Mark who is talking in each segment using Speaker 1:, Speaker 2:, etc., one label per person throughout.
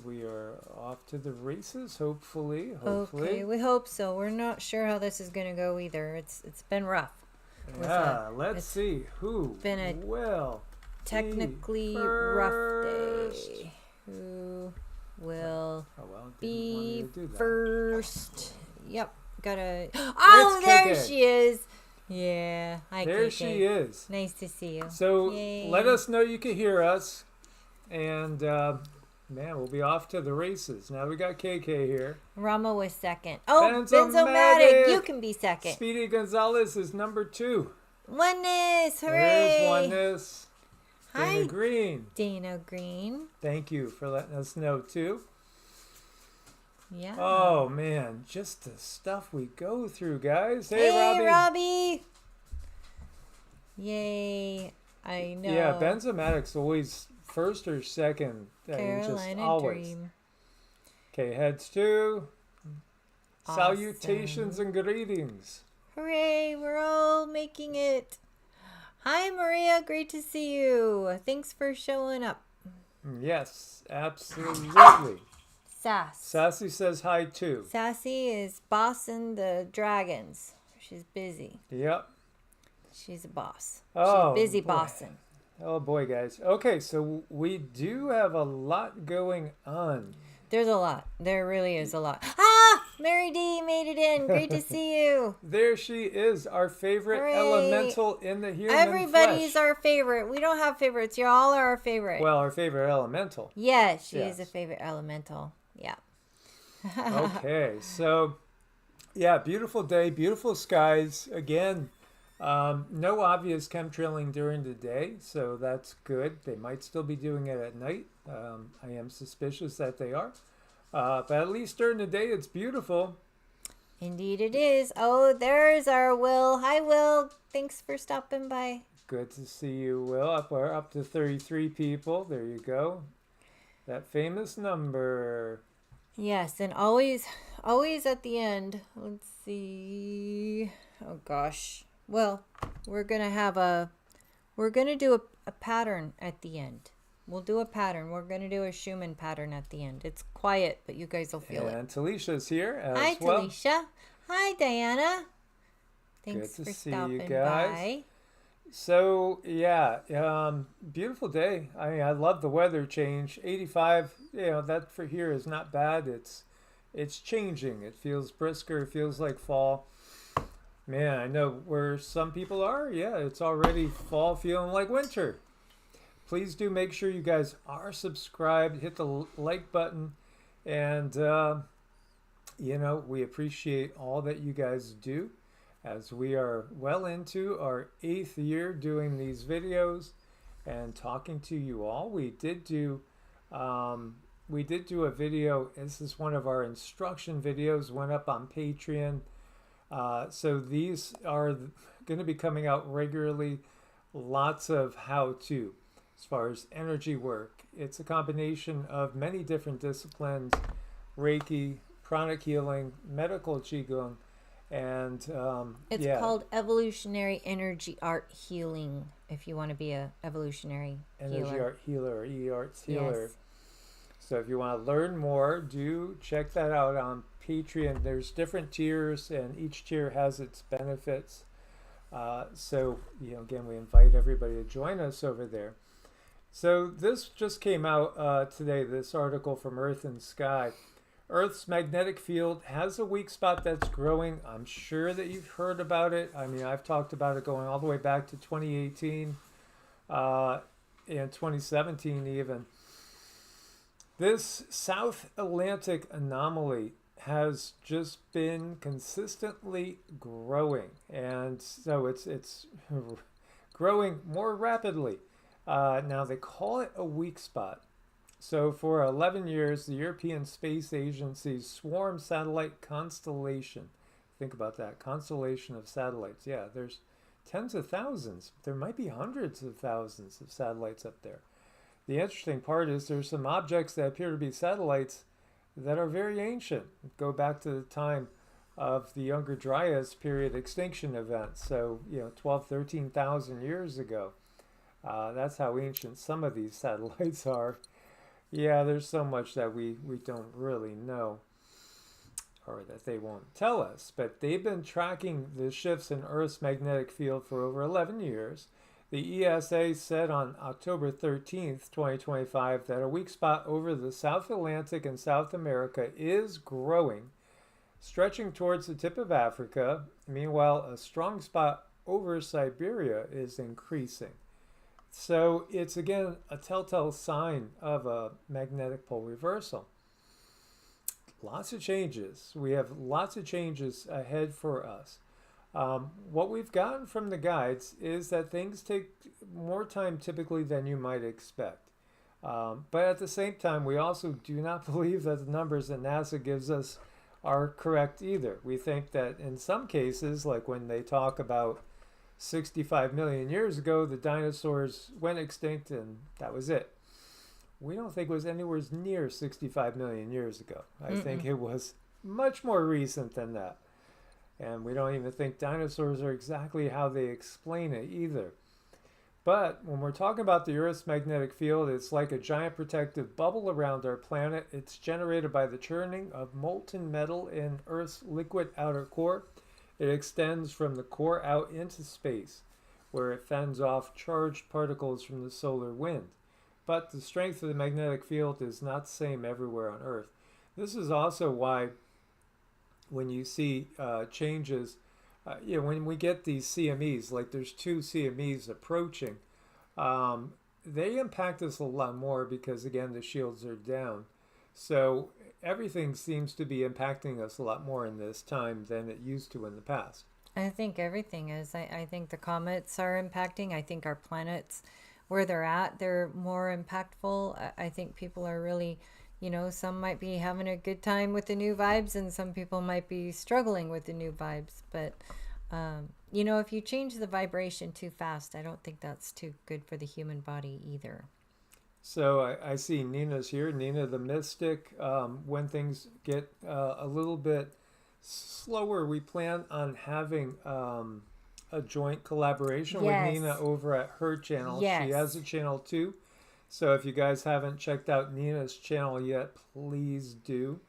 Speaker 1: we are off to the races, hopefully.
Speaker 2: Okay, we hope so. We're not sure how this is going to go either. It's been rough.
Speaker 1: Yeah, let's see who
Speaker 2: been a
Speaker 1: will
Speaker 2: technically
Speaker 1: be
Speaker 2: rough
Speaker 1: first.
Speaker 2: day. Who will
Speaker 1: be
Speaker 2: first? Yep, gotta. Oh, there she is. Yeah, hi,
Speaker 1: there
Speaker 2: KK.
Speaker 1: she is.
Speaker 2: Nice to see you.
Speaker 1: So
Speaker 2: Yay.
Speaker 1: let us know you can hear us, and man, we'll be off to the races. Now we got KK here.
Speaker 2: Rama was second. Oh,
Speaker 1: Benzomatic.
Speaker 2: you can be second.
Speaker 1: Speedy Gonzalez is number 2.
Speaker 2: Oneness, hooray!
Speaker 1: There's Oneness.
Speaker 2: Hi,
Speaker 1: Dana Green.
Speaker 2: Dana Green.
Speaker 1: Thank you for letting us know too.
Speaker 2: Yeah.
Speaker 1: Oh man, just the stuff we go through, guys. Hey,
Speaker 2: Robbie. Yay! I know.
Speaker 1: Yeah, Benzomatic's always first or second.
Speaker 2: Carolina
Speaker 1: just always.
Speaker 2: Dream.
Speaker 1: Okay, heads 2.
Speaker 2: Awesome.
Speaker 1: Salutations and greetings.
Speaker 2: Hooray! We're all making it. Hi, Maria. Great to see you. Thanks for showing up.
Speaker 1: Yes, absolutely. Sassy says hi too.
Speaker 2: Sassy is bossing the dragons. She's busy.
Speaker 1: Yep.
Speaker 2: She's a boss.
Speaker 1: Oh,
Speaker 2: she's busy
Speaker 1: boy.
Speaker 2: bossing.
Speaker 1: Oh boy, guys. Okay, so we do have a lot going on.
Speaker 2: There's a lot. There really is a lot. Ah! Mary D made it in. Great to see you.
Speaker 1: There she is, our favorite
Speaker 2: Hooray.
Speaker 1: Elemental in the human
Speaker 2: Everybody's
Speaker 1: flesh.
Speaker 2: our favorite. We don't have favorites. You're all our favorite.
Speaker 1: Well, our favorite elemental.
Speaker 2: Yes, she is a favorite elemental. Yeah.
Speaker 1: Okay, so yeah, beautiful day, beautiful skies. Again, no obvious chemtrailing during the day, so that's good. They might still be doing it at night. I am suspicious that they are. But at least during the day, it's beautiful.
Speaker 2: Indeed it is. Oh, there's our Will. Hi, Will. Thanks for stopping by.
Speaker 1: Good to see you, Will. We're up to 33 people. There you go. That famous number.
Speaker 2: Yes, and always at the end. Let's see. Oh, gosh. Well, we're going to do a pattern at the end. We'll do a pattern. We're going to do a Schumann pattern at the end. It's quiet, but you guys will feel it.
Speaker 1: And Talisha's here as
Speaker 2: Hi,
Speaker 1: well.
Speaker 2: Talisha. Hi, Diana. Thanks
Speaker 1: Good
Speaker 2: for
Speaker 1: to see
Speaker 2: stopping
Speaker 1: you guys.
Speaker 2: by.
Speaker 1: So, yeah, beautiful day. I mean, I love the weather change. 85, that for here is not bad. It's changing. It feels brisker. It feels like fall. Man, I know where some people are. Yeah, it's already fall feeling like winter. Please do make sure you guys are subscribed. Hit the like button. And, we appreciate all that you guys do as we are well into our 8th year doing these videos and talking to you all. We did do a video. This is one of our instruction videos, went up on Patreon. So these are going to be coming out regularly. Lots of how-to as far as energy work. It's a combination of many different disciplines: Reiki, Pranic healing, medical Qigong, and
Speaker 2: it's called Evolutionary Energy Art Healing. If you want to be a evolutionary
Speaker 1: energy
Speaker 2: healer.
Speaker 1: art healer, or EEARTS healer.
Speaker 2: Yes.
Speaker 1: So if you want to learn more, do check that out on Patreon. There's different tiers, and each tier has its benefits. So again, we invite everybody to join us over there. So this just came out today, this article from Earth and Sky. Earth's magnetic field has a weak spot that's growing. I'm sure that you've heard about it. I mean, I've talked about it going all the way back to 2018 and 2017 even. This South Atlantic anomaly has just been consistently growing, and so it's growing more rapidly. Now they call it a weak spot. So for 11 years, the European Space Agency's Swarm satellite constellation, think about that, constellation of satellites. Yeah, there's tens of thousands. There might be hundreds of thousands of satellites up there. The interesting part is there's some objects that appear to be satellites that are very ancient. Go back to the time of the Younger Dryas period extinction event. So, 12, 13,000 years ago. That's how ancient some of these satellites are. Yeah, there's so much that we don't really know, or that they won't tell us. But they've been tracking the shifts in Earth's magnetic field for over 11 years. The ESA said on October 13th, 2025, that a weak spot over the South Atlantic and South America is growing, stretching towards the tip of Africa. Meanwhile, a strong spot over Siberia is increasing. So it's again a telltale sign of a magnetic pole reversal. Lots of changes. We have lots of changes ahead for us. What we've gotten from the guides is that things take more time typically than you might expect. But at the same time, we also do not believe that the numbers that NASA gives us are correct either. We think that in some cases, like when they talk about 65 million years ago, the dinosaurs went extinct and that was it. We don't think it was anywhere near 65 million years ago. I think it was much more recent than that. And we don't even think dinosaurs are exactly how they explain it either. But when we're talking about the Earth's magnetic field, it's like a giant protective bubble around our planet. It's generated by the churning of molten metal in Earth's liquid outer core. It extends from the core out into space, where it fends off charged particles from the solar wind. But the strength of the magnetic field is not the same everywhere on Earth. This is also why when you see changes, when we get these CMEs, like there's two CMEs approaching, they impact us a lot more because, again, the shields are down. So everything seems to be impacting us a lot more in this time than it used to in the past.
Speaker 2: I think everything is. I think the comets are impacting. I think our planets, where they're at, they're more impactful. I think people are really, some might be having a good time with the new vibes and some people might be struggling with the new vibes. But, if you change the vibration too fast, I don't think that's too good for the human body either.
Speaker 1: So I see Nina's here. Nina the Mystic. When things get a little bit slower, we plan on having a joint collaboration with Nina over at her channel.
Speaker 2: Yes.
Speaker 1: She has a channel too. So if you guys haven't checked out Nina's channel yet, please do.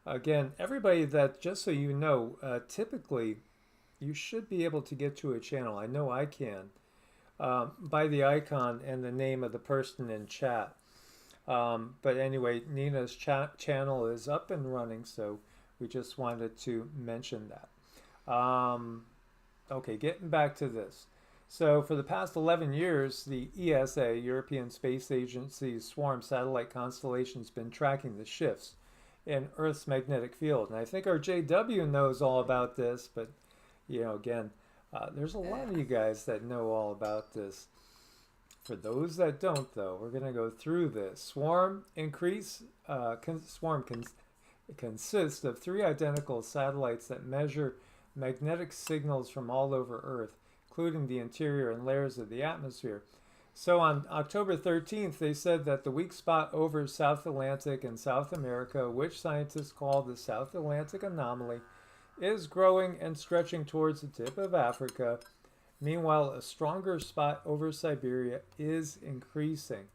Speaker 1: Again, everybody, that just so you know, typically you should be able to get to a channel. I know I can. By the icon and the name of the person in chat. But anyway, Nina's channel is up and running, so we just wanted to mention that. Okay, getting back to this. So for the past 11 years, the ESA, European Space Agency's swarm satellite constellation, has been tracking the shifts in Earth's magnetic field. And I think our JW knows all about this, but, again, there's a lot of you guys that know all about this. For those that don't, though, we're going to go through this. Swarm consists of 3 identical satellites that measure magnetic signals from all over Earth, including the interior and layers of the atmosphere. So on October 13th, they said that the weak spot over South Atlantic and South America, which scientists call the South Atlantic Anomaly, is growing and stretching towards the tip of Africa. Meanwhile, a stronger spot over Siberia is increasing.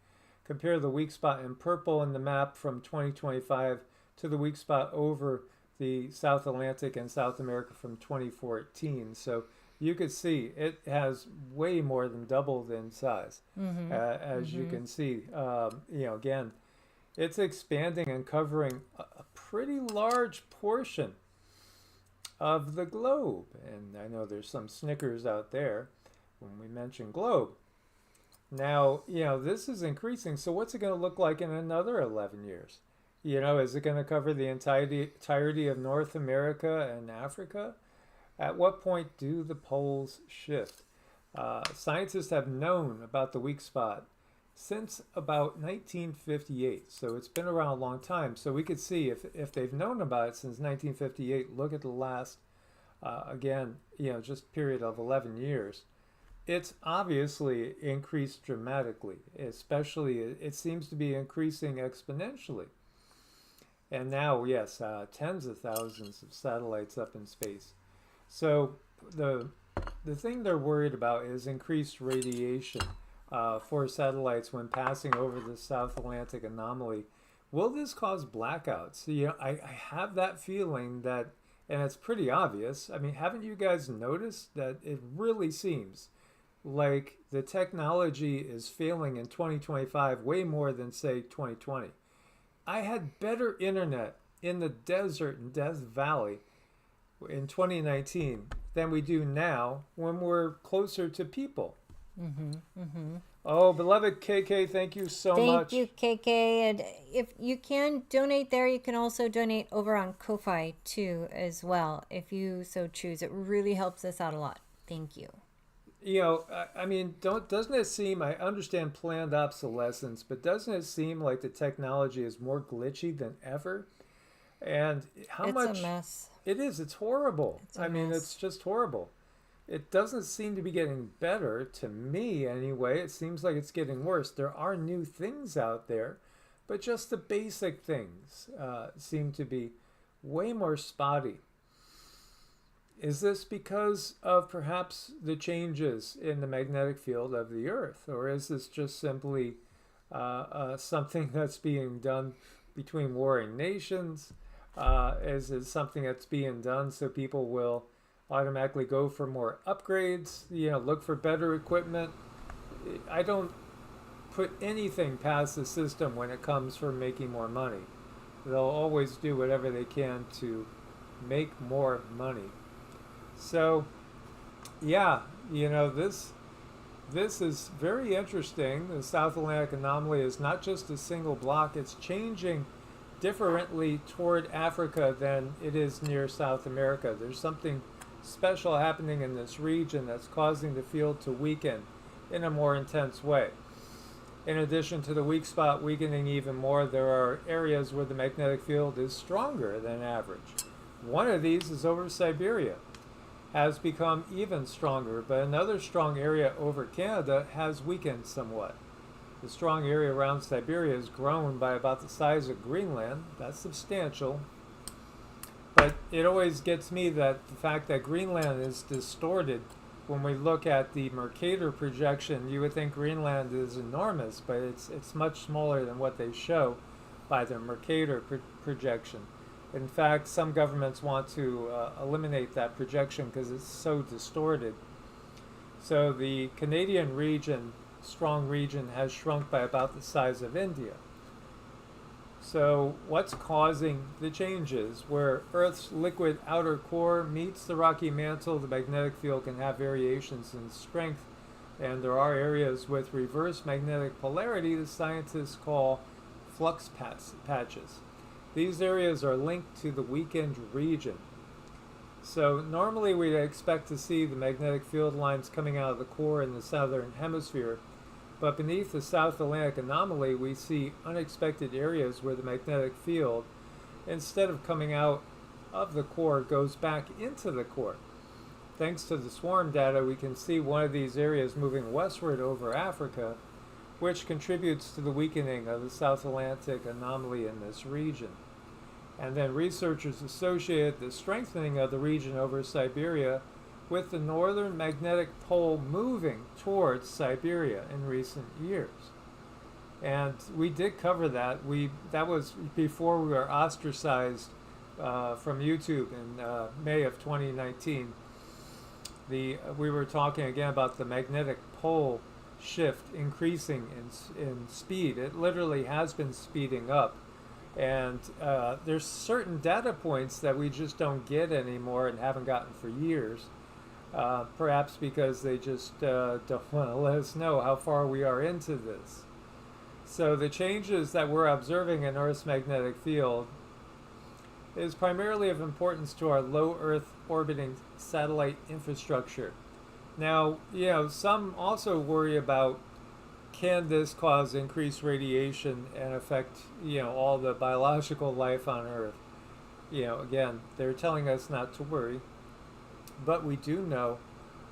Speaker 1: Compare the weak spot in purple in the map from 2025 to the weak spot over the South Atlantic and South America from 2014. So you could see it has way more than doubled in size. As you can see, again, it's expanding and covering a pretty large portion of the globe. And I know there's some snickers out there when we mention globe. Now, this is increasing. So what's it going to look like in another 11 years? Is it going to cover the entirety of North America and Africa? At what point do the poles shift? Scientists have known about the weak spot since about 1958. So it's been around a long time. So we could see if they've known about it since 1958, look at the last, just period of 11 years. It's obviously increased dramatically, especially it seems to be increasing exponentially. And now, yes, tens of thousands of satellites up in space. So the thing they're worried about is increased radiation. for satellites when passing over the South Atlantic anomaly. Will this cause blackouts? You know, I have that feeling that, and it's pretty obvious. I mean, haven't you guys noticed that it really seems like the technology is failing in 2025 way more than, say, 2020? I had better internet in the desert in Death Valley in 2019 than we do now when we're closer to people. Oh, beloved KK, thank you so much.
Speaker 2: Thank you, KK. And if you can donate there, you can also donate over on Ko-Fi too, as well, if you so choose. It really helps us out a lot. Thank you.
Speaker 1: You know, I mean, doesn't it seem, I understand planned obsolescence, but doesn't it seem like the technology is more glitchy than ever? And how much...
Speaker 2: It's a mess.
Speaker 1: It is. It's horrible.
Speaker 2: I
Speaker 1: mean, it's just horrible. It doesn't seem to be getting better, to me anyway. It seems like it's getting worse. There are new things out there, but just the basic things seem to be way more spotty. Is this because of perhaps the changes in the magnetic field of the Earth? Or is this just simply something that's being done between warring nations? Is it something that's being done so people will automatically go for more upgrades, you know, look for better equipment? I don't put anything past the system when it comes for making more money. They'll always do whatever they can to make more money. So, yeah, you know, this is very interesting. The South Atlantic anomaly is not just a single block. It's changing differently toward Africa than it is near South America. There's something special happening in this region that's causing the field to weaken in a more intense way. In addition to the weak spot weakening even more, there are areas where the magnetic field is stronger than average. One of these is over Siberia. Has become even stronger, but another strong area over Canada has weakened somewhat. The strong area around Siberia has grown by about the size of Greenland. That's substantial. But it always gets me that the fact that Greenland is distorted. When we look at the Mercator projection, you would think Greenland is enormous, but it's much smaller than what they show by the Mercator projection. In fact, some governments want to eliminate that projection because it's so distorted. So the Canadian region, strong region, has shrunk by about the size of India. So what's causing the changes? Where Earth's liquid outer core meets the rocky mantle, the magnetic field can have variations in strength, and there are areas with reverse magnetic polarity the scientists call flux patches. These areas are linked to the weakened region. So normally we'd expect to see the magnetic field lines coming out of the core in the southern hemisphere, but beneath the South Atlantic anomaly we see unexpected areas where the magnetic field, instead of coming out of the core, goes back into the core. Thanks to the swarm data, we can see one of these areas moving westward over Africa, which contributes to the weakening of the South Atlantic anomaly in this region. And then researchers associated the strengthening of the region over Siberia with the northern magnetic pole moving towards Siberia in recent years. And we did cover that. That was before we were ostracized from YouTube in May of 2019. We were talking again about the magnetic pole shift increasing in speed. It literally has been speeding up. And there's certain data points that we just don't get anymore and haven't gotten for years. Perhaps because they just don't want to let us know how far we are into this. So the changes that we're observing in Earth's magnetic field is primarily of importance to our low Earth orbiting satellite infrastructure. Now, you know, some also worry about, can this cause increased radiation and affect, you know, all the biological life on Earth? You know, again, they're telling us not to worry. But we do know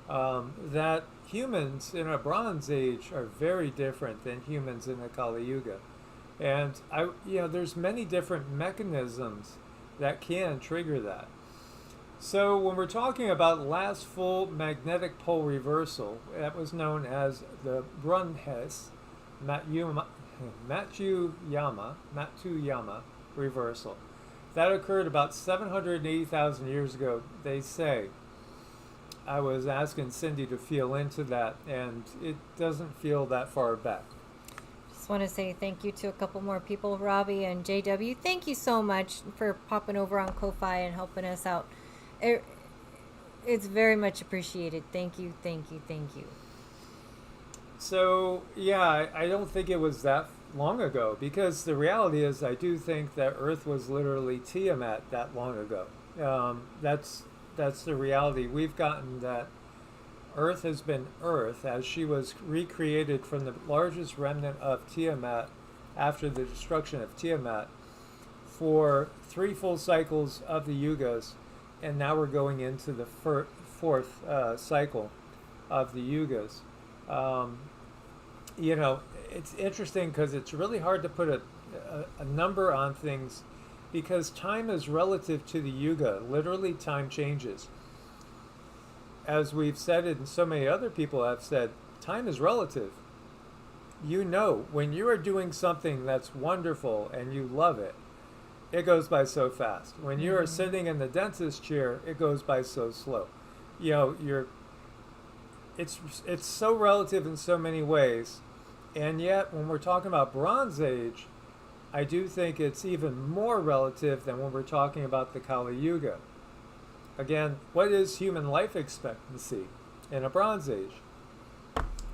Speaker 1: that humans in a Bronze Age are very different than humans in the Kali Yuga. And, there's many different mechanisms that can trigger that. So when we're talking about last full magnetic pole reversal, that was known as the Brunhes Matsuyama reversal. That occurred about 780,000 years ago, they say. I was asking Cindy to feel into that, and it doesn't feel that far back.
Speaker 2: Just want to say thank you to a couple more people, Robbie and JW. Thank you so much for popping over on Ko-Fi and helping us out. It's very much appreciated. Thank you, thank you, thank you.
Speaker 1: So, yeah, I don't think it was that long ago, because the reality is I do think that Earth was literally Tiamat that long ago. That's the reality. We've gotten that Earth has been Earth as she was recreated from the largest remnant of Tiamat after the destruction of Tiamat for 3 full cycles of the yugas, and now we're going into the fourth cycle of the yugas. You know, it's interesting because it's really hard to put a number on things, because time is relative to the yuga. Literally, time changes. As we've said it, and so many other people have said, time is relative. You know, when you are doing something that's wonderful and you love it, it goes by so fast. When you are sitting in the dentist chair, it goes by so slow. You know, it's so relative in so many ways. And yet, when we're talking about Bronze Age, I do think it's even more relative than when we're talking about the Kali Yuga. Again, what is human life expectancy in a Bronze Age?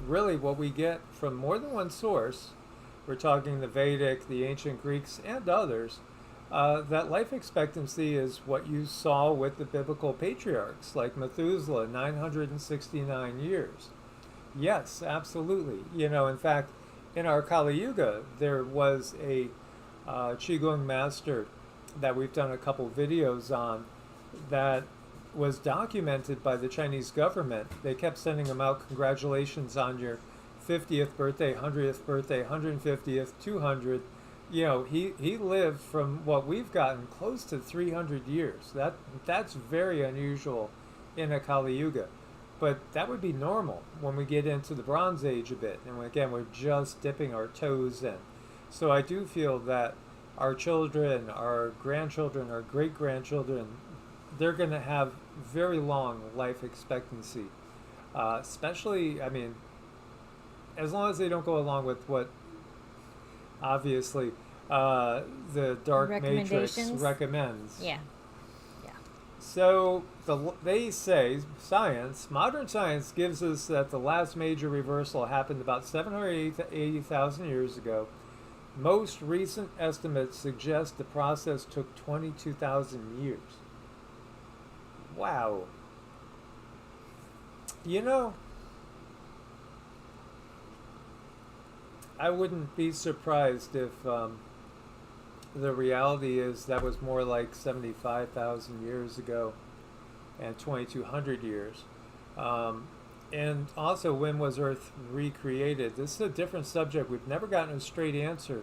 Speaker 1: Really, what we get from more than one source, we're talking the Vedic, the ancient Greeks, and others, that life expectancy is what you saw with the biblical patriarchs, like Methuselah, 969 years. Yes, absolutely. You know, in fact, in our Kali Yuga, there was a Qigong master that we've done a couple videos on that was documented by the Chinese government. They kept sending them out, congratulations on your 50th birthday, 100th birthday, 150th, 200. You know, he lived from what we've gotten close to 300 years. That's very unusual in a Kali Yuga. But that would be normal when we get into the Bronze Age a bit. And again, we're just dipping our toes in. So I do feel that our children, our grandchildren, our great-grandchildren, they're going to have very long life expectancy. Especially, I mean, as long as they don't go along with what, obviously, the Dark Matrix recommends.
Speaker 2: Yeah.
Speaker 1: So they say modern science gives us that the last major reversal happened about 780,000 years ago. Most recent estimates suggest the process took 22,000 years. Wow. You know, I wouldn't be surprised if the reality is that was more like 75,000 years ago and 2,200 years. And also, when was Earth recreated? This is a different subject. We've never gotten a straight answer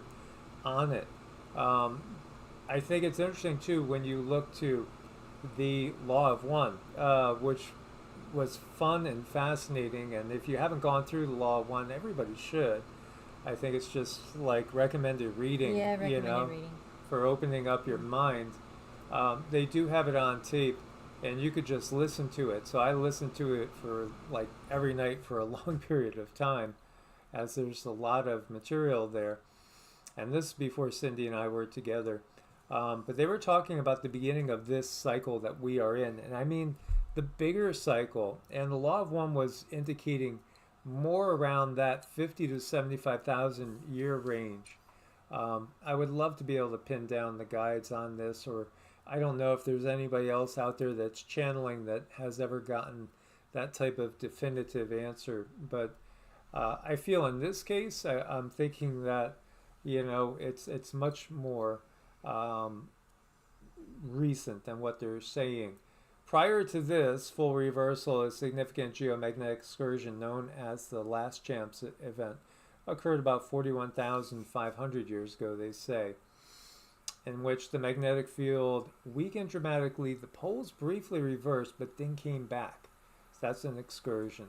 Speaker 1: on it. I think it's interesting, too, when you look to the Law of One, which was fun and fascinating. And if you haven't gone through the Law of One, everybody should. I think it's just like recommended reading,
Speaker 2: reading.
Speaker 1: For opening up your mind. They do have it on tape, and you could just listen to it. So I listened to it for like every night for a long period of time, as there's a lot of material there. And this is before Cindy and I were together. But they were talking about the beginning of this cycle that we are in. And I mean the bigger cycle. And the Law of One was indicating more around that 50 to 75,000 year range. I would love to be able to pin down the guides on this, or I don't know if there's anybody else out there that's channeling that has ever gotten that type of definitive answer. But I feel in this case, I'm thinking that, you know, it's much more recent than what they're saying. Prior to this full reversal, a significant geomagnetic excursion known as the Last Chance event occurred about 41,500 years ago, they say. in which the magnetic field weakened dramatically. The poles briefly reversed, but then came back. So that's an excursion.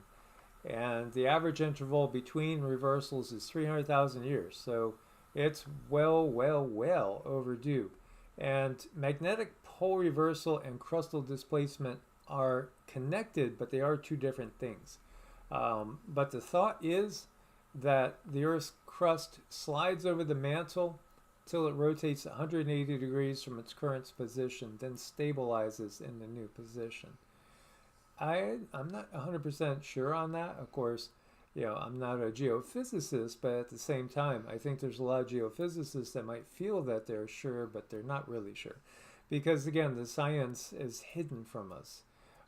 Speaker 1: And the average interval between reversals is 300,000 years. So it's well overdue. And magnetic pole reversal and crustal displacement are connected, but they are two different things. But the thought is that the Earth's crust slides over the mantle till it rotates 180 degrees from its current position, then stabilizes in the new position. I'm not 100% sure on that. Of course, I'm not a geophysicist, but at the same time, I think there's a lot of geophysicists that might feel that they're sure, but they're not really sure. Because again, the science is hidden from us.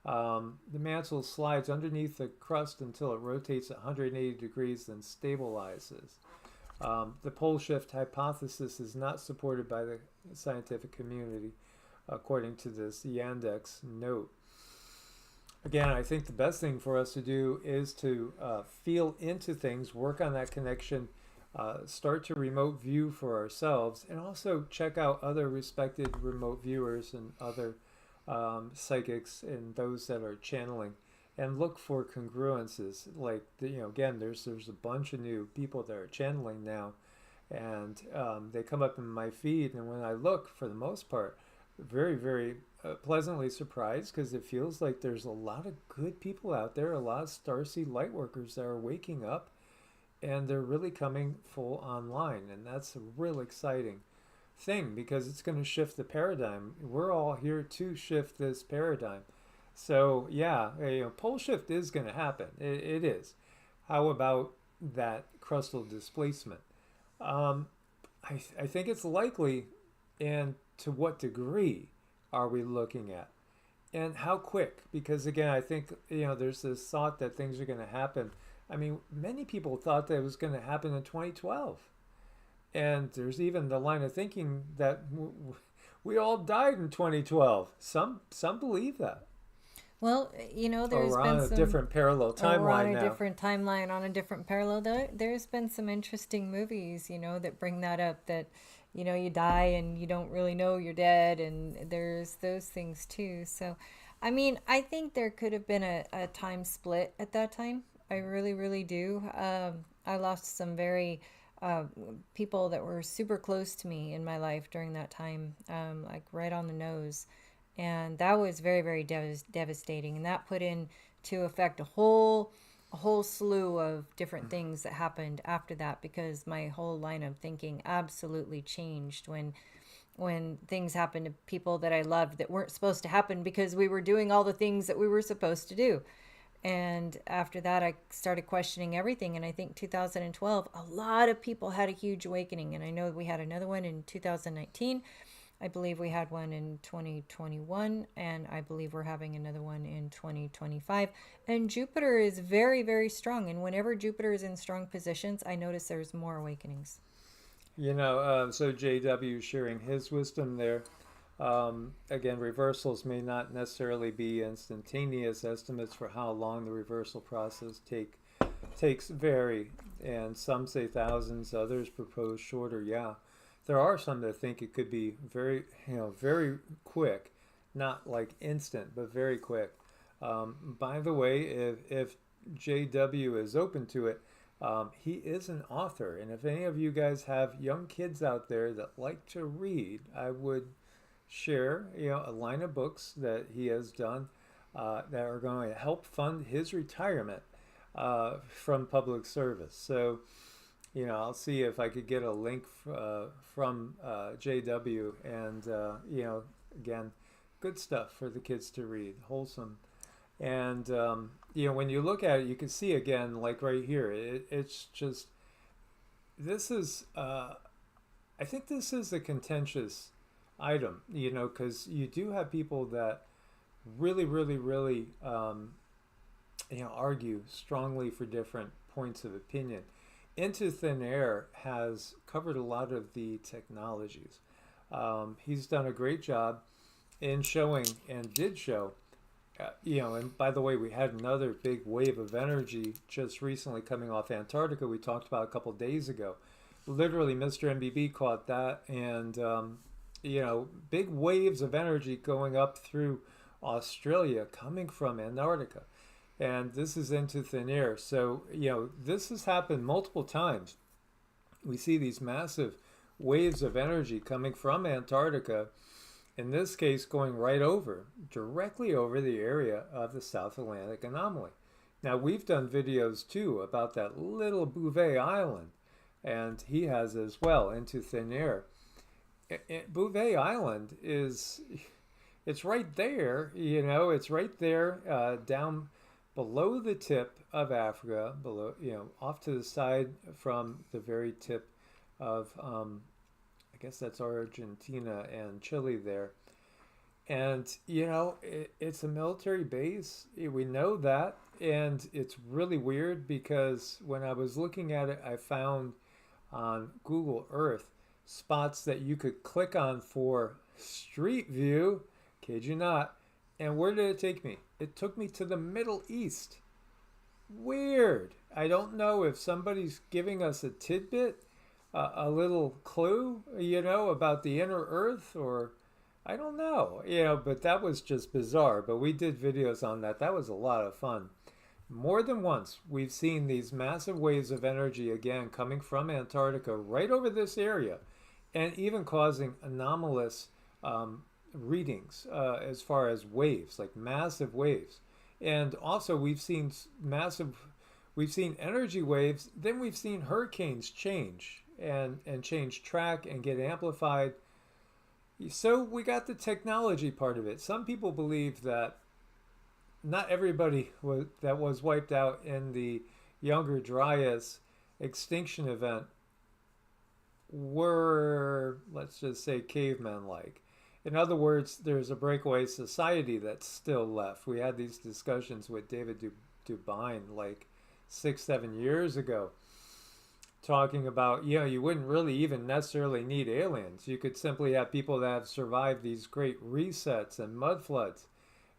Speaker 1: The mantle slides underneath the crust until it rotates 180 degrees, then stabilizes. The pole shift hypothesis is not supported by the scientific community, according to this Yandex note. Again, I think the best thing for us to do is to feel into things, work on that connection, start to remote view for ourselves, and also check out other respected remote viewers and other psychics and those that are channeling, and look for congruences. Like, again, there's a bunch of new people that are channeling now, and they come up in my feed, and when I look, for the most part, very pleasantly surprised, because it feels like there's a lot of good people out there, a lot of starseed light workers that are waking up, and they're really coming full online, and that's a real exciting thing, because it's going to shift the paradigm. We're all here to shift this paradigm. So yeah, pole shift is going to happen. It is. How about that crustal displacement? I think it's likely, and to what degree are we looking at? And how quick? Because again, I think, there's this thought that things are going to happen. I mean, many people thought that it was going to happen in 2012. And there's even the line of thinking that we all died in 2012. Some believe that.
Speaker 2: Well, there's
Speaker 1: we're
Speaker 2: been
Speaker 1: on a different parallel timeline
Speaker 2: we're on a
Speaker 1: now.
Speaker 2: different timeline, on a different parallel. There's been some interesting movies, that bring that up, that, you die and you don't really know you're dead, and there's those things too. So, I mean, I think there could have been a time split at that time. I really do. I lost some very people that were super close to me in my life during that time, like right on the nose. And that was very devastating. And that put into effect a whole slew of different things that happened after that, because my whole line of thinking absolutely changed when things happened to people that I loved that weren't supposed to happen, because we were doing all the things that we were supposed to do. And after that, I started questioning everything. And I think 2012, a lot of people had a huge awakening. And I know we had another one in 2019. I believe we had one in 2021, and I believe we're having another one in 2025. And Jupiter is very strong. And whenever Jupiter is in strong positions, I notice there's more awakenings.
Speaker 1: So JW sharing his wisdom there. Again, reversals may not necessarily be instantaneous. Estimates for how long the reversal process takes vary, and some say thousands, others propose shorter. Yeah. There are some that think it could be very quick, not like instant, but very quick. By the way, if JW is open to it, he is an author. And if any of you guys have young kids out there that like to read, I would share, a line of books that he has done that are going to help fund his retirement from public service. So, I'll see if I could get a link from JW, and, again, good stuff for the kids to read, wholesome. And, when you look at it, you can see, again, like right here, it's just, this is, I think this is a contentious item, because you do have people that really, argue strongly for different points of opinion. Into Thin Air has covered a lot of the technologies. He's done a great job in showing, and did show, and by the way, we had another big wave of energy just recently coming off Antarctica we talked about a couple days ago. Literally, Mr. MBB caught that, and big waves of energy going up through Australia coming from Antarctica. And this is into thin air. So, this has happened multiple times. We see these massive waves of energy coming from Antarctica, in this case going directly over the area of the South Atlantic anomaly. Now, we've done videos too about that little Bouvet Island, and he has as well, into thin air. Bouvet Island it's right there, it's right there down below the tip of Africa, off to the side from the very tip of, I guess that's Argentina and Chile there. And, it's a military base. We know that. And it's really weird because when I was looking at it, I found on Google Earth spots that you could click on for street view, kid you not. And where did it take me? It took me to the Middle East. Weird. I don't know if somebody's giving us a tidbit, a little clue, about the inner Earth, or I don't know, but that was just bizarre. But we did videos on that. That was a lot of fun. More than once, we've seen these massive waves of energy again coming from Antarctica right over this area, and even causing anomalous readings as far as waves, like massive waves. And also we've seen energy waves, then we've seen hurricanes change and change track and get amplified. So we got the technology part of it. Some people believe that not everybody that was wiped out in the Younger Dryas extinction event were, let's just say, cavemen-like. In other words, there's a breakaway society that's still left. We had these discussions with David Dubine like 6-7 years ago, talking about, you wouldn't really even necessarily need aliens. You could simply have people that have survived these great resets and mud floods,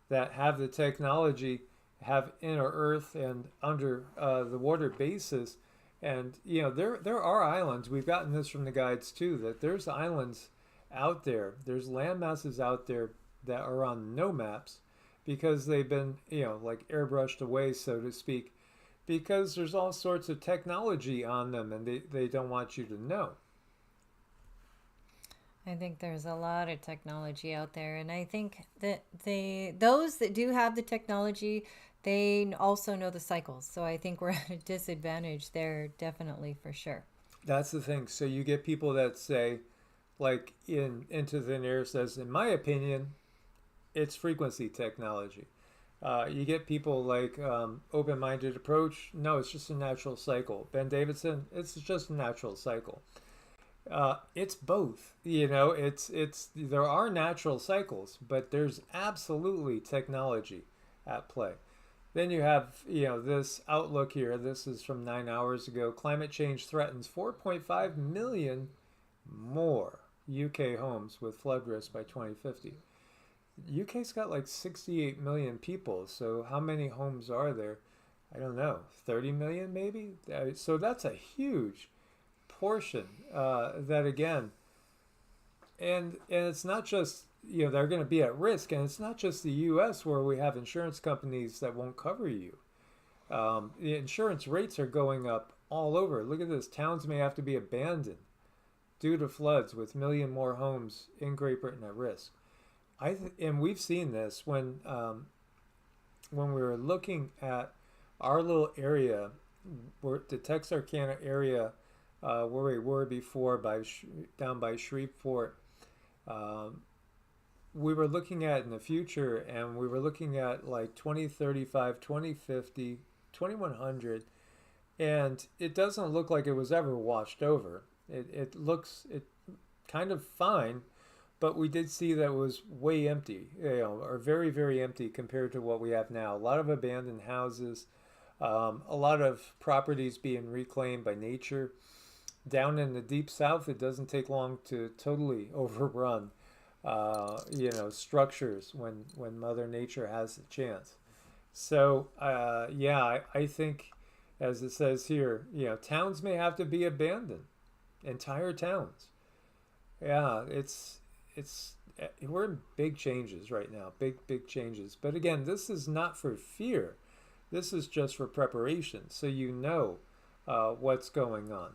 Speaker 1: that have the technology, have inner Earth and under the water bases. And, there are islands. We've gotten this from the guides too, that there's islands out there. There's land masses out there that are on no maps because they've been, like airbrushed away, so to speak, because there's all sorts of technology on them and they don't want you to know.
Speaker 2: I think there's a lot of technology out there, and I think that those that do have the technology, they also know the cycles. So I think we're at a disadvantage there, definitely, for sure.
Speaker 1: That's the thing. So you get people that say, like Into Thin Air says, in my opinion, it's frequency technology. You get people like Open-Minded Approach. No, it's just a natural cycle. Ben Davidson, it's just a natural cycle. It's both. It's there are natural cycles, but there's absolutely technology at play. Then you have, this outlook here. This is from 9 hours ago. Climate change threatens 4.5 million more UK homes with flood risk by 2050. UK's got like 68 million people, so how many homes are there? I don't know, 30 million maybe? So that's a huge portion that again, and it's not just, they're going to be at risk, and it's not just the US where we have insurance companies that won't cover you. The insurance rates are going up all over. Look at this. Towns may have to be abandoned due to floods, with million more homes in Great Britain at risk. And we've seen this when we were looking at our little area, the Texarkana area, where we were before, down by Shreveport. We were looking at in the future, and we were looking at like 2035, 2050, 2100, and it doesn't look like it was ever washed over. It looks kind of fine, but we did see that it was way empty, or very, very empty compared to what we have now. A lot of abandoned houses, a lot of properties being reclaimed by nature. Down in the deep south, it doesn't take long to totally overrun, structures when Mother Nature has a chance. So, I think, as it says here, towns may have to be abandoned, entire towns. Yeah, we're in big changes right now, big changes. But again, this is not for fear. This is just for preparation, so you know what's going on.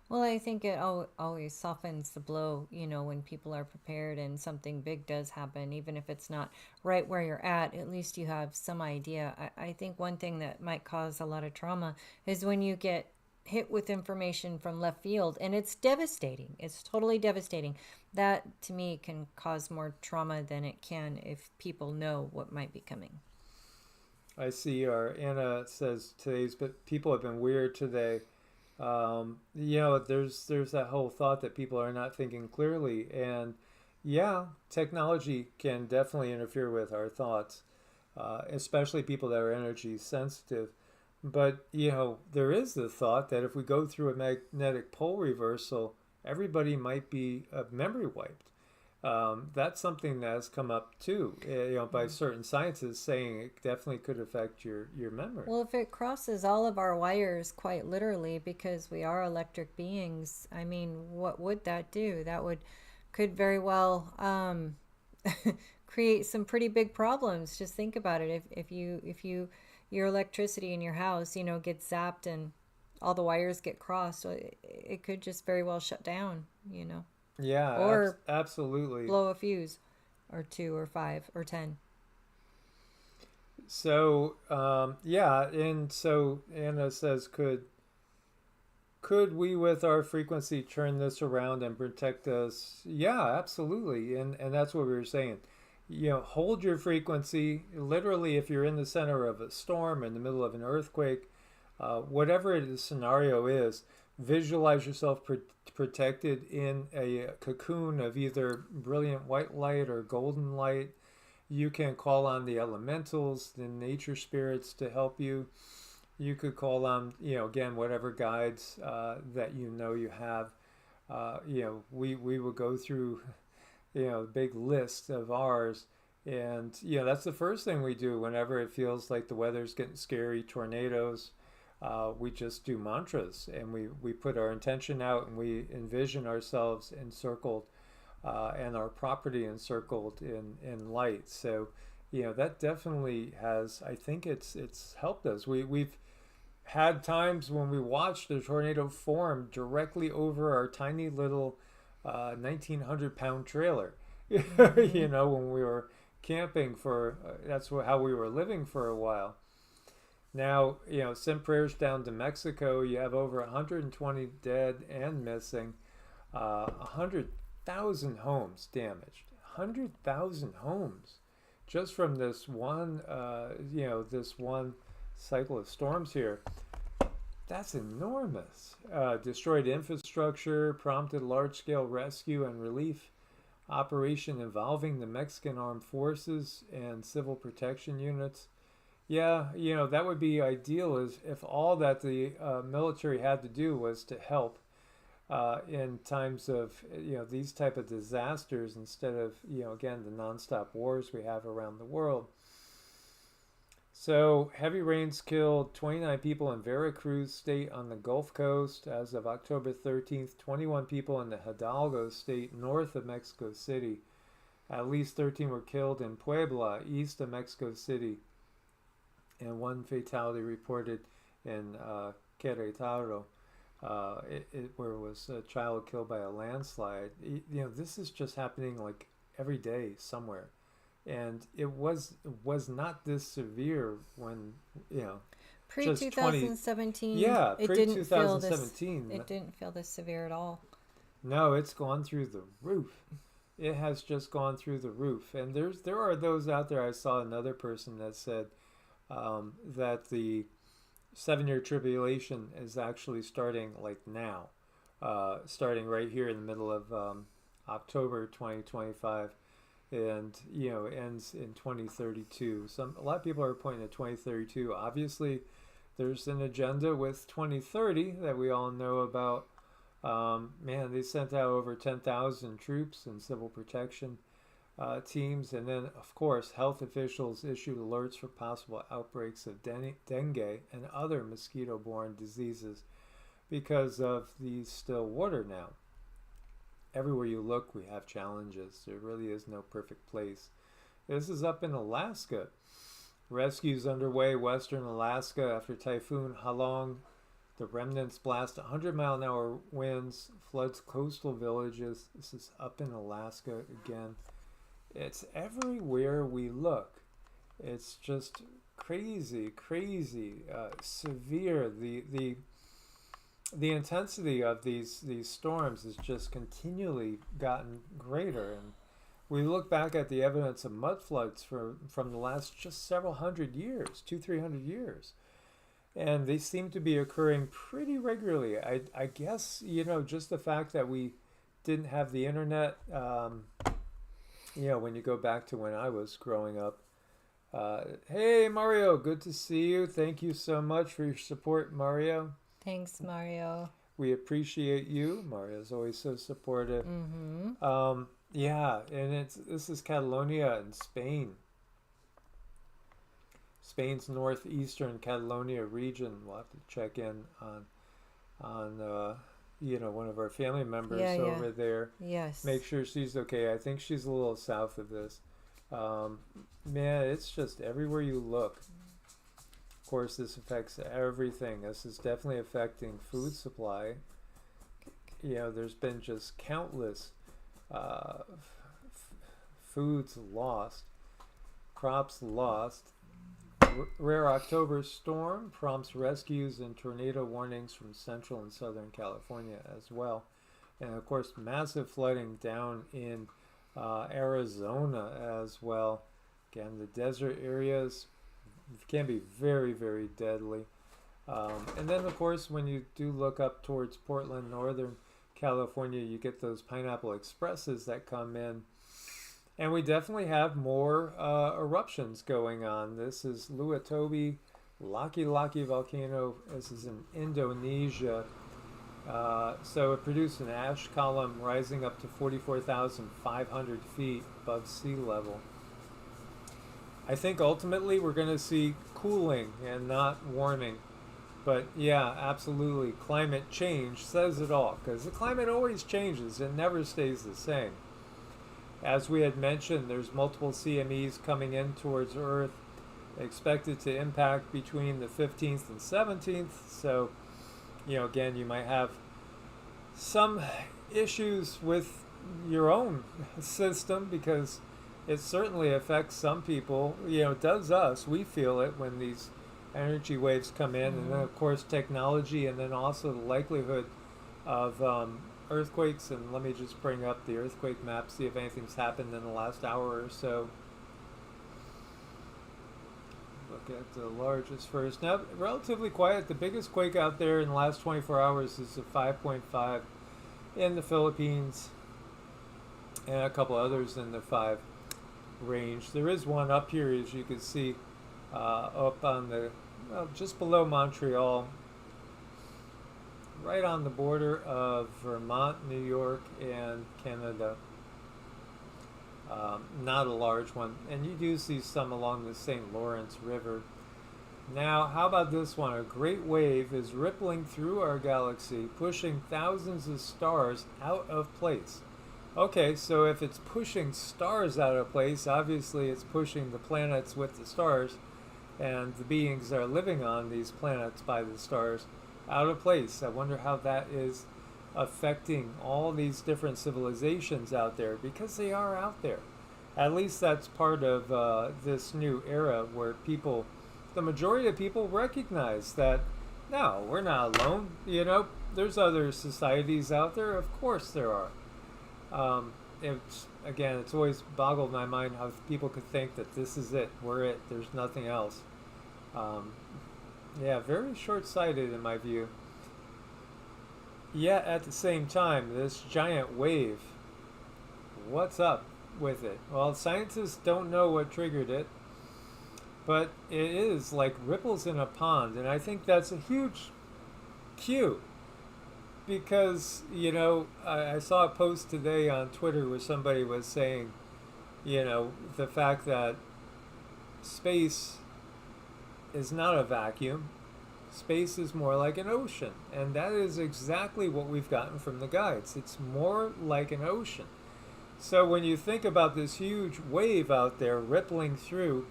Speaker 2: Well, I think it always softens the blow, when people are prepared and something big does happen, even if it's not right where you're at least you have some idea. I think one thing that might cause a lot of trauma is when you get hit with information from left field and it's devastating. It's totally devastating. That to me can cause more trauma than it can if people know what might be coming.
Speaker 1: I see our Anna says but people have been weird today. There's that whole thought that people are not thinking clearly, and yeah, technology can definitely interfere with our thoughts, especially people that are energy sensitive. But there is the thought that if we go through a magnetic pole reversal, everybody might be memory wiped. That's something that has come up too, by certain sciences saying it definitely could affect your memory.
Speaker 2: Well, if it crosses all of our wires, quite literally, because we are electric beings, I mean, what would that do? Could very well create some pretty big problems. Just think about it. If your electricity in your house, gets zapped and all the wires get crossed, it could just very well shut down,
Speaker 1: Yeah,
Speaker 2: or
Speaker 1: absolutely.
Speaker 2: blow a fuse, or 2 or 5 or 10.
Speaker 1: So and so Anna says, could we with our frequency turn this around and protect us? Yeah, absolutely. And that's what we were saying. Hold your frequency. Literally, if you're in the center of a storm, in the middle of an earthquake, whatever the scenario is, visualize yourself protected in a cocoon of either brilliant white light or golden light. You can call on the elementals, the nature spirits to help you. You could call on, again, whatever guides that you have. We would go through, a big list of ours. And, that's the first thing we do whenever it feels like the weather's getting scary, tornadoes. We just do mantras, and we put our intention out, and we envision ourselves encircled and our property encircled in light. So that definitely has, I think it's helped us. We've had times when we watched a tornado form directly over our tiny little 1,900-pound trailer. When we were camping for that's how we were living for a while. Now, send prayers down to Mexico. You have over 120 dead and missing, 100,000 homes damaged. 100,000 homes just from this one, this one cycle of storms here. That's enormous. Destroyed infrastructure, prompted large-scale rescue and relief operation involving the Mexican Armed Forces and Civil Protection Units. Yeah, that would be ideal, is if all that the military had to do was to help in times of, these type of disasters, instead of, again, the nonstop wars we have around the world. So heavy rains killed 29 people in Veracruz state on the Gulf Coast as of October 13th, 21 people in the Hidalgo state north of Mexico City. At least 13 were killed in Puebla, east of Mexico City. And one fatality reported in Querétaro, where it was a child killed by a landslide. This is just happening like every day somewhere, and it was not this severe when
Speaker 2: pre-2017.
Speaker 1: Yeah,
Speaker 2: pre-2017. It didn't feel this severe at all.
Speaker 1: No, it's gone through the roof. It has just gone through the roof, and there are those out there. I saw another person that said that the 7-year tribulation is actually starting like now, starting right here in the middle of October 2025, and ends in 2032. A lot of people are pointing at 2032. Obviously, there's an agenda with 2030 that we all know about. They sent out over 10,000 troops and civil protection teams, and then of course health officials issued alerts for possible outbreaks of dengue and other mosquito-borne diseases because of the still water now. everywhere you look, we have challenges. There really is no perfect place. This is up in Alaska. Rescues underway western Alaska after Typhoon Halong. The remnants blast 100-mile-an-hour winds, floods coastal villages. This is up in Alaska again. It's everywhere we look. It's just crazy, severe. The intensity of these storms has just continually gotten greater. And we look back at the evidence of mud floods from the last just several hundred years, 200-300 years. And they seem to be occurring pretty regularly. I guess, just the fact that we didn't have the internet, when you go back to when I was growing up. Hey, Mario, good to see you. Thank you so much for your support, Mario.
Speaker 2: Thanks, Mario.
Speaker 1: We appreciate you. Mario's always so supportive.
Speaker 2: Mm-hmm.
Speaker 1: Yeah, and this is Catalonia in Spain. Spain's northeastern Catalonia region. We'll have to check in on one of our family members over there.
Speaker 2: Yes.
Speaker 1: Make sure she's okay. I think she's a little south of this. Man, it's just everywhere you look. Of course, this affects everything. This is definitely affecting food supply. There's been just countless foods lost, crops lost. Rare October storm prompts rescues and tornado warnings from central and southern California as well. And of course, massive flooding down in Arizona as well. Again, the desert areas can be very, very deadly. And then, of course, when you do look up towards Portland, Northern California, you get those pineapple expresses that come in. And we definitely have more eruptions going on. This is Luatobi, Laki volcano. This is in Indonesia. So it produced an ash column rising up to 44,500 feet above sea level. I think ultimately we're going to see cooling and not warming. But yeah, absolutely. Climate change says it all, because the climate always changes. It never stays the same. As we had mentioned, there's multiple CMEs coming in towards Earth, expected to impact between the 15th and 17th. So, again, you might have some issues with your own system, because it certainly affects some people. It does us. We feel it when these energy waves come in. And then, of course, technology, and then also the likelihood of earthquakes. And let me just bring up the earthquake map, see if anything's happened in the last hour or so. Look at the largest first. Now, relatively quiet. The biggest quake out there in the last 24 hours is a 5.5 in the Philippines, and a couple others in the 5 range. There is one up here, as you can see, up on the, just below Montreal, right on the border of Vermont, New York, and Canada. Not a large one. And you do see some along the St. Lawrence River. Now, how about this one? A great wave is rippling through our galaxy, pushing thousands of stars out of place. Okay, so if it's pushing stars out of place, obviously it's pushing the planets with the stars and the beings that are living on these planets by the stars out of place. I wonder how that is affecting all these different civilizations out there, because they are out there. At least that's part of this new era where people, the majority of people, recognize that, no, we're not alone. There's other societies out there. Of course there are. It's always boggled my mind how people could think that this is it, we're it, there's nothing else. Very short-sighted in my view. Yet at the same time, this giant wave, what's up with it? Well, scientists don't know what triggered it, but it is like ripples in a pond, and I think that's a huge cue. Because, I saw a post today on Twitter where somebody was saying, the fact that space is not a vacuum. Space is more like an ocean, and that is exactly what we've gotten from the guides. It's more like an ocean. So when you think about this huge wave out there rippling through,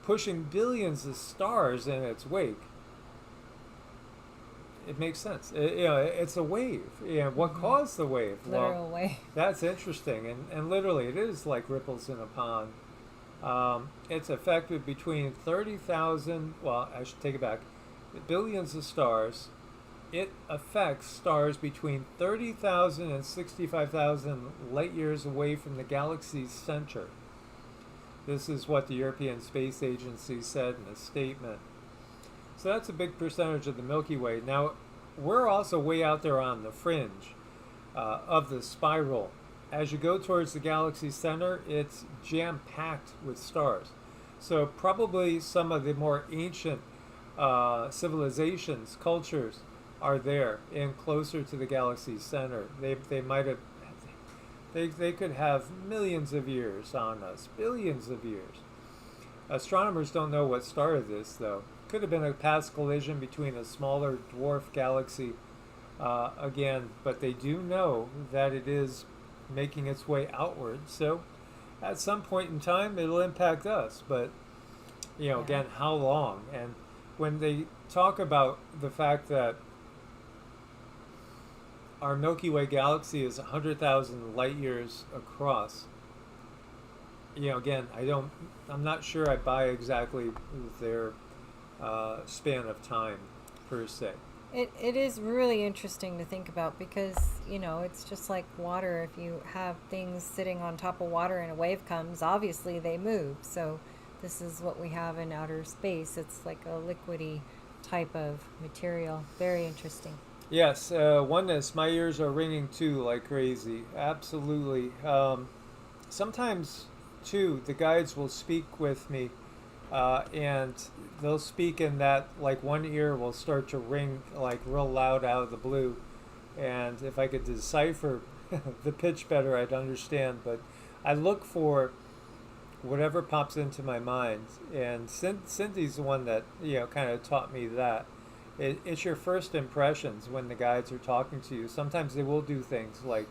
Speaker 1: pushing billions of stars in its wake, it makes sense. It's a wave. What caused the wave?
Speaker 2: Literal wave.
Speaker 1: That's interesting, and literally it is like ripples in a pond. It's affected between 30,000, well, I should take it back, billions of stars. It affects stars between 30,000 and 65,000 light years away from the galaxy's center. This is what the European Space Agency said in a statement. So that's a big percentage of the Milky Way. Now, we're also way out there on the fringe of the spiral. As you go towards the galaxy's center, it's jam-packed with stars. So probably some of the more ancient civilizations, cultures, are there and closer to the galaxy's center. They might have, they could have millions of years on us, billions of years. Astronomers don't know what started this, though. Could have been a past collision between a smaller dwarf galaxy again, but they do know that it is making its way outward. So at some point in time, it'll impact us. But, again, how long? And when they talk about the fact that our Milky Way galaxy is 100,000 light years across, again, I'm not sure I buy exactly their span of time per se.
Speaker 2: It is really interesting to think about because, it's just like water. If you have things sitting on top of water and a wave comes, obviously they move. So this is what we have in outer space. It's like a liquidy type of material. Very interesting.
Speaker 1: Yes, oneness. My ears are ringing too like crazy. Absolutely. Sometimes, too, the guides will speak with me and they'll speak in that, like one ear will start to ring like real loud out of the blue. And if I could decipher the pitch better, I'd understand. But I look for whatever pops into my mind. And Cindy's the one that, kind of taught me that. It's your first impressions when the guides are talking to you. Sometimes they will do things like,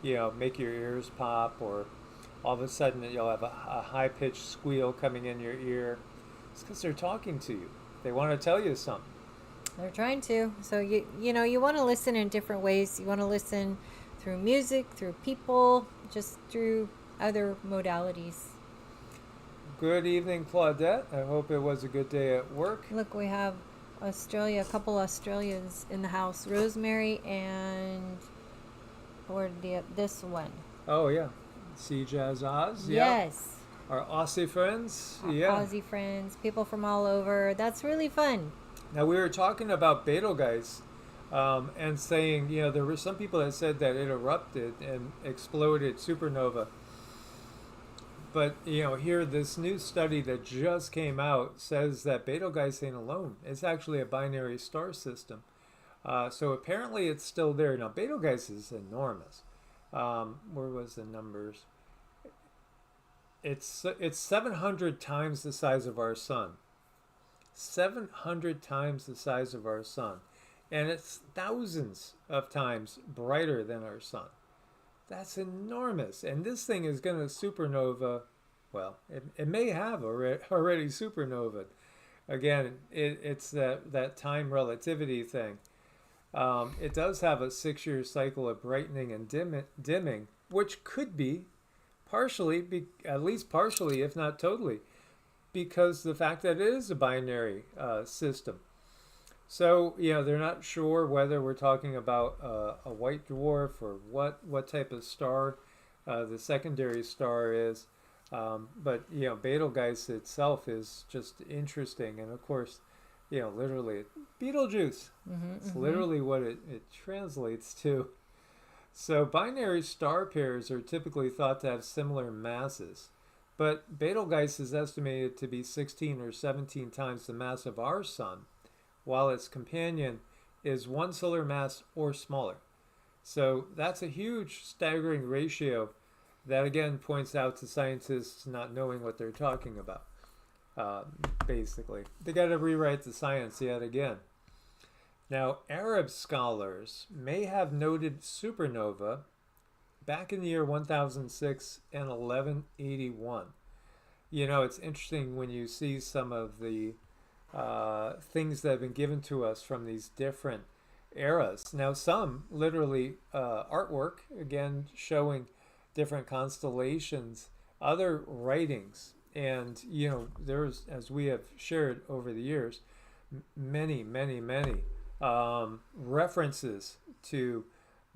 Speaker 1: make your ears pop, or all of a sudden you'll have a high-pitched squeal coming in your ear. It's because they're talking to you. They want to tell you something.
Speaker 2: They're trying to. So, you want to listen in different ways. You want to listen through music, through people, just through other modalities.
Speaker 1: Good evening, Claudette. I hope it was a good day at work.
Speaker 2: Look, we have Australia, a couple Australians in the house. Rosemary and this one.
Speaker 1: Oh, yeah. Sea Jazz Oz.
Speaker 2: Yes.
Speaker 1: Our Aussie friends.
Speaker 2: Our Aussie friends, people from all over. That's really fun.
Speaker 1: Now, we were talking about Betelgeuse and saying, there were some people that said that it erupted and exploded supernova. But, here, this new study that just came out says that Betelgeuse ain't alone. It's actually a binary star system. So apparently it's still there. Now, Betelgeuse is enormous. Where was the numbers? It's 700 times the size of our sun. 700 times the size of our sun. And it's thousands of times brighter than our sun. That's enormous. And this thing is going to supernova. Well, it may have already supernovaed. Again, it's that time relativity thing. It does have a 6-year cycle of brightening and dimming, which could be partially, at least partially, if not totally, because the fact that it is a binary system. So, they're not sure whether we're talking about a white dwarf or what type of star the secondary star is. But, Betelgeuse itself is just interesting. And, of course, literally, Beetlejuice. It's literally what it translates to. So binary star pairs are typically thought to have similar masses. But Betelgeuse is estimated to be 16 or 17 times the mass of our sun, while its companion is 1 solar mass or smaller. So that's a huge, staggering ratio that again points out to scientists not knowing what they're talking about. Basically, they got to rewrite the science yet again. Now, Arab scholars may have noted supernova back in the year 1006 and 1181. You know, it's interesting when you see some of the things that have been given to us from these different eras. Now, some literally artwork, again, showing different constellations, other writings. And, you know, there's, as we have shared over the years, many references to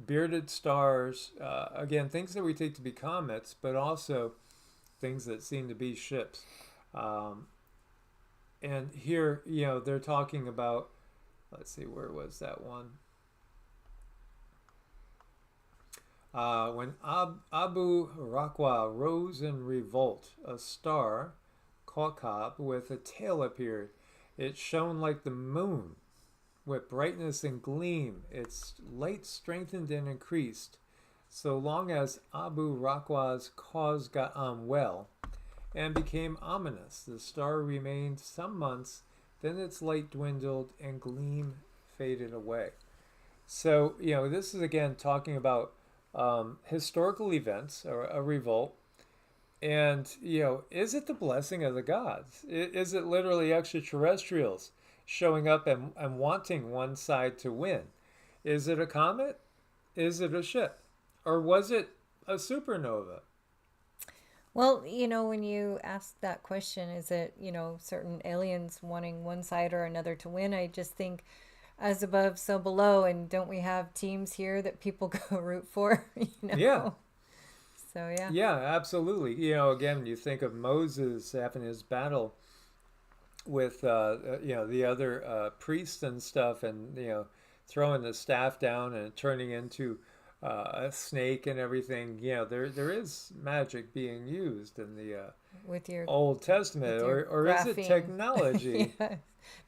Speaker 1: bearded stars, again, things that we take to be comets, but also things that seem to be ships. And here, you know, they're talking about, let's see, where was that one? When Abu Rakwa rose in revolt, a star, Kaukab, with a tail appeared. It shone like the moon, with brightness and gleam. Its light strengthened and increased, so long as Abu Rakwa's cause got on well, and became ominous. The star remained some months, then its light dwindled and gleam faded away. So, you know, this is again talking about historical events or a revolt. And, you know, is it the blessing of the gods? Is it literally extraterrestrials showing up and wanting one side to win? Is it a comet? Is it a ship? Or was it a supernova?
Speaker 2: Well, you know, when you ask that question, is it, you know, certain aliens wanting one side or another to win? I just think as above, so below. And don't we have teams here that people go root for? You know?
Speaker 1: Yeah.
Speaker 2: So, yeah.
Speaker 1: Yeah, absolutely. You know, again, you think of Moses having his battle with, you know, the other priests and stuff, and, you know, throwing the staff down and turning into a snake and everything. You know, there is magic being used in the
Speaker 2: with your
Speaker 1: Old Testament, or is it technology?
Speaker 2: Yeah.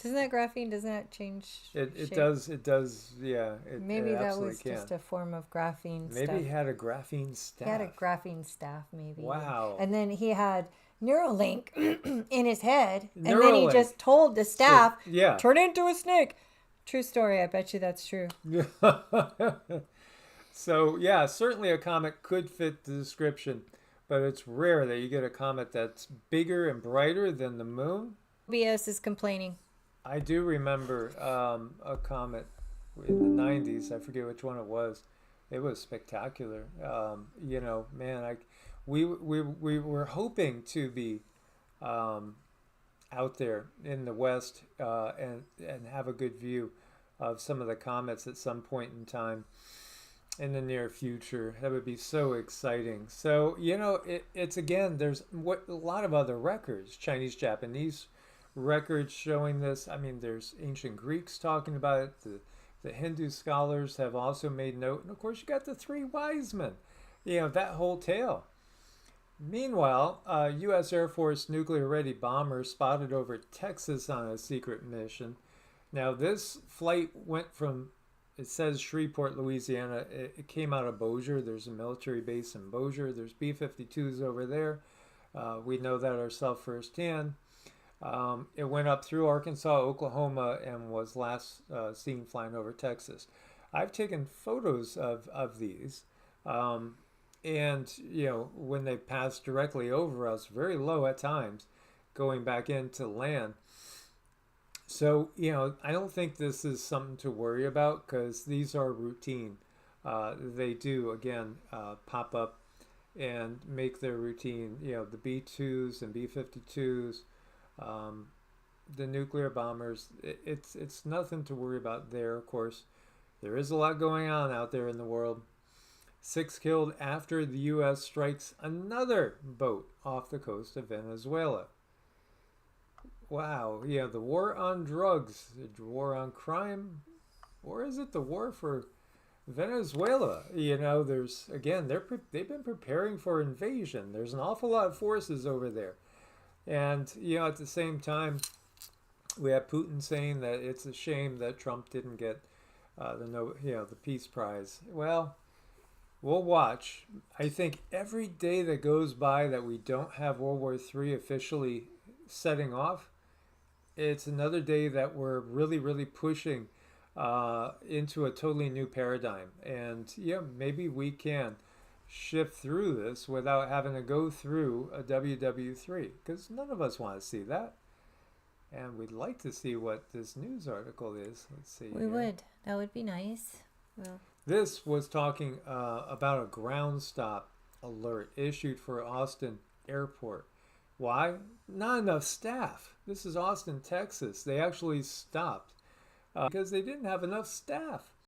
Speaker 2: Doesn't that change
Speaker 1: It
Speaker 2: shape?
Speaker 1: does, yeah.
Speaker 2: Maybe
Speaker 1: it
Speaker 2: that was
Speaker 1: can.
Speaker 2: just a form of graphene
Speaker 1: Maybe
Speaker 2: stuff.
Speaker 1: he had a graphene staff.
Speaker 2: He had a graphene staff, maybe.
Speaker 1: Wow.
Speaker 2: And then he had Neuralink in his head, and then
Speaker 1: Neuralink.
Speaker 2: he just told the staff,
Speaker 1: So, yeah.
Speaker 2: turn into a snake. True story. I bet you that's true.
Speaker 1: So, yeah, certainly a comet could fit the description, but it's rare that you get a comet that's bigger and brighter than the moon.
Speaker 2: BS is complaining.
Speaker 1: I do remember a comet in the 90s. I forget which one it was. It was spectacular. You know, man, we were hoping to be out there in the West and have a good view of some of the comets at some point in time in the near future. That would be so exciting. So, you know, it's again, there's a lot of other records, Chinese, Japanese records showing this. I mean, there's ancient Greeks talking about it. The Hindu scholars have also made note. And of course, you got the three wise men, you know, that whole tale. Meanwhile, U.S. Air Force nuclear-ready bomber spotted over Texas on a secret mission. Now, this flight went from, it says Shreveport, Louisiana. It came out of Bossier. There's a military base in Bossier. There's B-52s over there. We know that ourselves firsthand. It went up through Arkansas, Oklahoma, and was last seen flying over Texas. I've taken photos of these. And, you know, when they pass directly over us, very low at times, going back into land. So, you know, I don't think this is something to worry about because these are routine. They do, again, pop up and make their routine, you know, the B-2s and B-52s, the nuclear bombers. It's nothing to worry about there, of course. There is a lot going on out there in the world. 6 killed after the U.S. strikes another boat off the coast of Venezuela. Wow, yeah, the war on drugs, the war on crime, or is it the war for Venezuela? You know, there's, again, they've been preparing for invasion. There's an awful lot of forces over there. And, you know, at the same time, we have Putin saying that it's a shame that Trump didn't get the Peace Prize. Well, we'll watch. I think every day that goes by that we don't have World War III officially setting off, it's another day that we're really, really pushing into a totally new paradigm. And yeah, maybe we can shift through this without having to go through a WW3, because none of us want to see that. And we'd like to see what this news article is. Let's see.
Speaker 2: We
Speaker 1: here.
Speaker 2: would. That would be nice. Well,
Speaker 1: This was talking about a ground stop alert issued for Austin Airport. Why? Not enough staff. This is Austin, Texas. They actually stopped because they didn't have enough staff.